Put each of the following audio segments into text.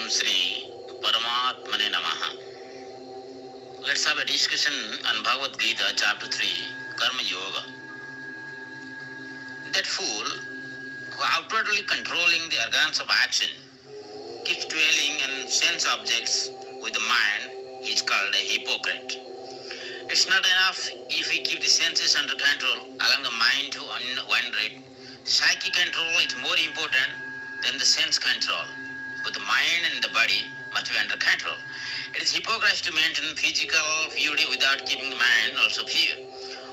Sri Paramatmane Namaha. Let's have a discussion on Bhagavad Gita, chapter 3, Karma Yoga. That fool who outwardly controlling the organs of action keeps dwelling on sense objects with the mind is called a hypocrite. It's not enough if we keep the senses under control, allowing the mind to wander it. Psychic control is more important than the sense control. But the mind and the body must be under control. It is hypocrisy to maintain physical beauty without keeping the mind also pure.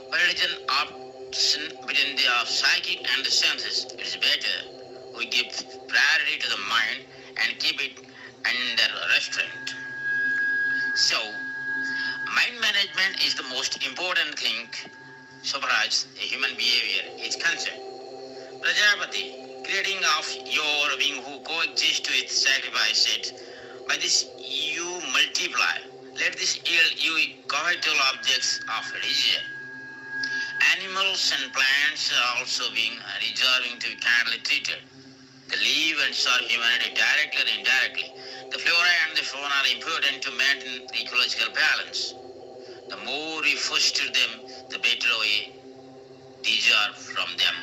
While religion option between the psychic and the senses, it is better we give priority to the mind and keep it under restraint. So, mind management is the most important thing so far as a human behavior is concerned. Prajapati, creating of your being who coexist with sacrifice it, by this you multiply. Let this yield you covetable objects of religion. Animals and plants are also being deserving to be kindly treated. They live and serve humanity directly or indirectly. The flora and the fauna are important to maintain the ecological balance. The more we foster them, the better we deserve from them.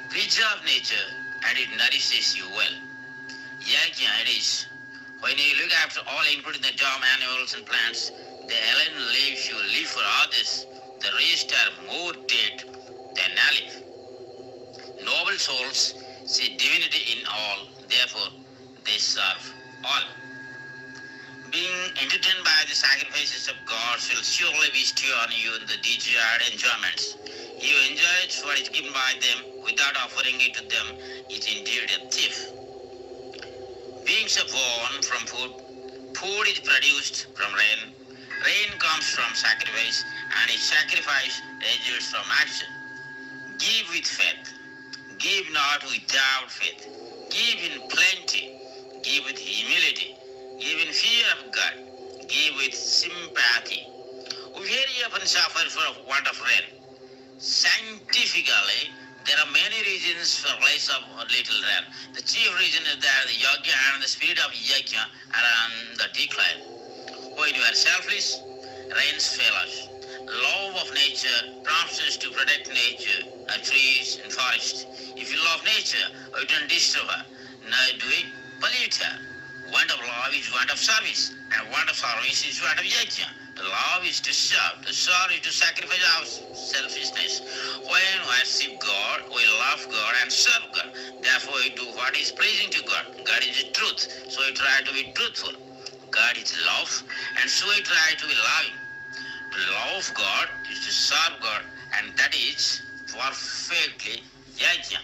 Preserve nature and it nourishes you well. Yajna it is. When you look after all, including the job, animals and plants, the alone lives you live for others. The rest are more dead than alive. Noble souls see divinity in all, therefore they serve all. Being entertained by the sacrifices of gods will surely bestow on you the desired enjoyments. You enjoy what is given by them without offering it to them is indeed a thief. Beings are born from food. Food is produced from rain. Rain comes from sacrifice, and a sacrifice results from action. Give with faith. Give not without faith. Give in plenty. Give with humility. Give in fear of God. Give with sympathy. We very often suffer for want of rain. Scientifically, there are many reasons for less of little rain. The chief reason is that the yoga and the spirit of yajna are on the decline. When you are selfish, rains fail us. Love of nature prompts us to protect nature, trees and forests. If you love nature, you don't disturb her, neither do we pollute her. Want of love is want of service, and want of service is want of yajna. Love is to serve is to sacrifice our selfishness. When we worship God, we love God and serve God. Therefore, we do what is pleasing to God. God is the truth, so we try to be truthful. God is love, and so we try to be loving. To love God is to serve God, and that is perfectly yajna.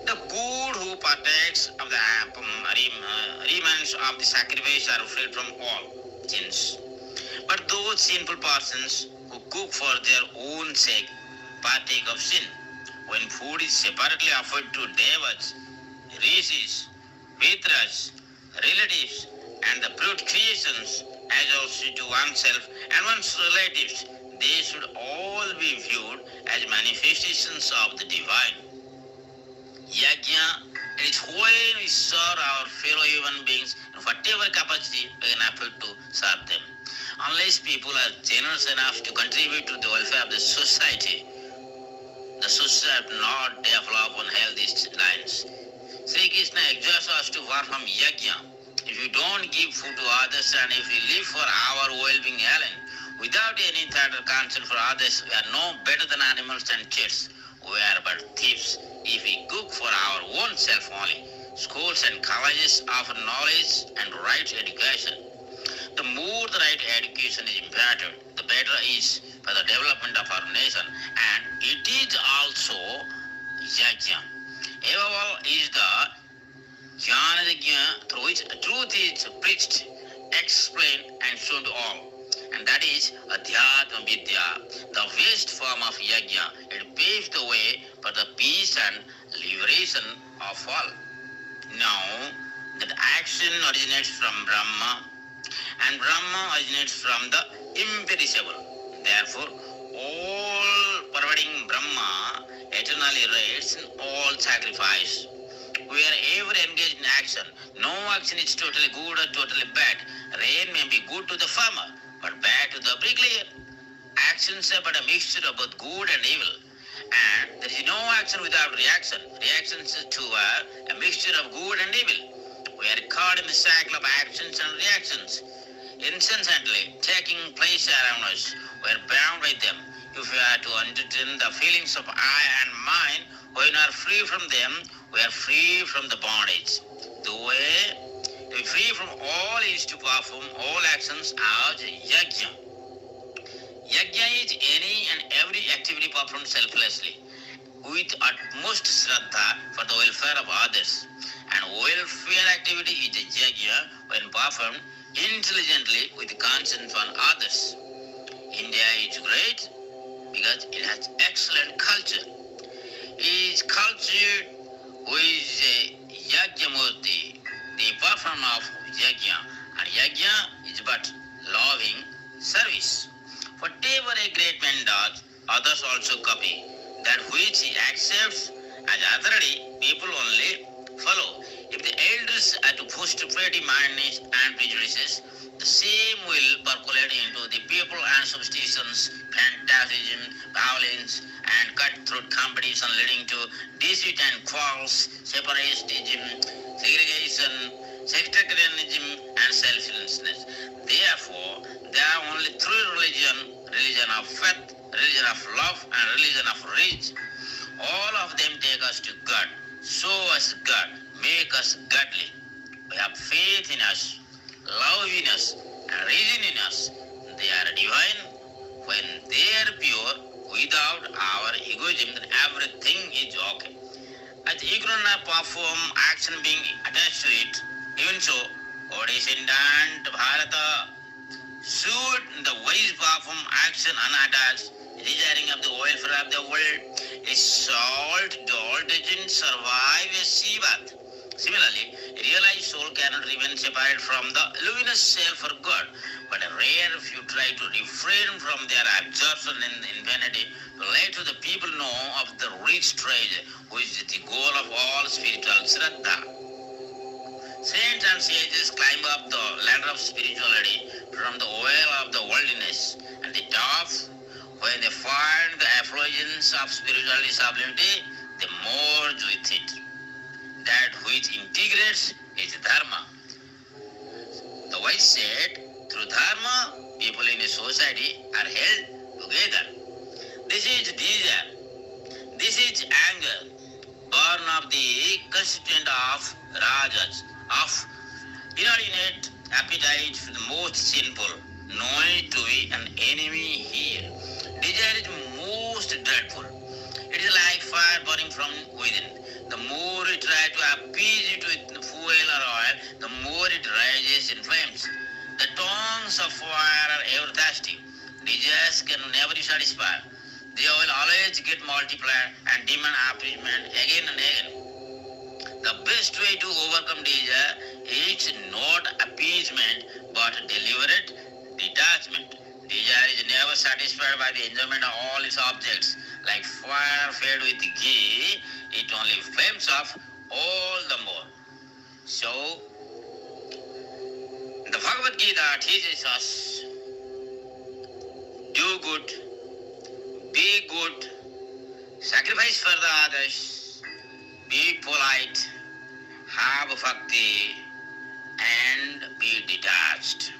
The good who partakes of the remains of the sacrifice are freed from all sins. But those sinful persons who cook for their own sake partake of sin. When food is separately offered to devas, rishis, vitras, relatives, and the brute creations, as also to oneself and one's relatives, they should all be viewed as manifestations of the divine. Yajna, it is when we serve our fellow human beings in whatever capacity we can afford to serve them. Unless people are generous enough to contribute to the welfare of the society will not develop on healthy lines. Sri Krishna exhorts us to perform yajna. If you don't give food to others and if we live for our well-being alone, without any thought or concern for others, we are no better than animals and kids. We are but thieves if we cook for our own self only. Schools and colleges offer knowledge and right education. The more the right education is imparted, the better is for the development of our nation, and it is also yajna. Above all is the Gyanam-03 through which truth is preached, explained and shown to all. And that is Adhyatma Vidya, the best form of yajna. It paves the way for the peace and liberation of all. Now, that action originates from Brahma, and Brahma originates from the imperishable. Therefore, all pervading Brahma eternally rests in all sacrifice. we are ever engaged in action. No action is totally good or totally bad. Rain may be good to the farmer, but bad to the bricklayer. Actions are but a mixture of both good and evil. And there is no action without reaction. Reactions too are a mixture of good and evil. We are caught in the cycle of actions and reactions, incessantly taking place around us. We are bound by them. If we are to entertain the feelings of I and mine, when we are free from them, we are free from the bondage. The way to be free from all is to perform all actions as yajna. Yajna is any and every activity performed selflessly, with utmost shraddha for the welfare of others. And welfare activity is a yajna when performed intelligently with conscience on others. India is great because it has excellent culture. It is culture with a Yajna-murti, the performer of Yajna, and Yajna is but loving service. Whatever a great man does, others also copy. That which he accepts as authority, people only follow. If the elders are to push to petty madness and prejudices, the same will percolate into the people and superstitions, fantasism, violence, and cutthroat competition leading to deceit and quarrels, separatism, segregation, sectarianism, and selfishness. Therefore, there are only three religion of faith, religion of love, and religion of reach. All of them take us to God, show us God, make us godly. We have faith in us, love in us, and reason in us. They are divine. When they are pure, without our egoism, then everything is okay. As ignorant perform action being attached to it, even so, O descendant Bharata, should the wise perform action unattached, desiring of the welfare of the world, a salt doll doesn't survive a sea bath. Similarly, a realized soul cannot remain separate from the luminous self for God, but a rare few try to refrain from their absorption in infinity to let to the people know of the rich treasure, which is the goal of all spiritual shraddha. Saints and sages climb up the ladder of spirituality from the well of the worldliness, and the top, when they find the effulgence of spiritual sublimity, they merge with it. That which integrates is dharma. The wise said, through dharma, people in a society are held together. This is desire, this is anger, born of the constituent of rajas, of inordinate appetite for the most sinful, knowing to be an enemy here. Desire is most dreadful. It is like fire burning from within. The more you try to appease it with fuel or oil, the more it rises in flames. The tongues of fire are ever thirsty. Desires can never be satisfied. They will always get multiplied and demand appeasement again and again. The best way to overcome desire is not appeasement but deliberate detachment. Desire is never satisfied by the enjoyment of all its objects. Like fire fed with ghee, it only flames up all the more. So, the Bhagavad Gita teaches us, do good, be good, sacrifice for the others, be polite, have bhakti, and be detached.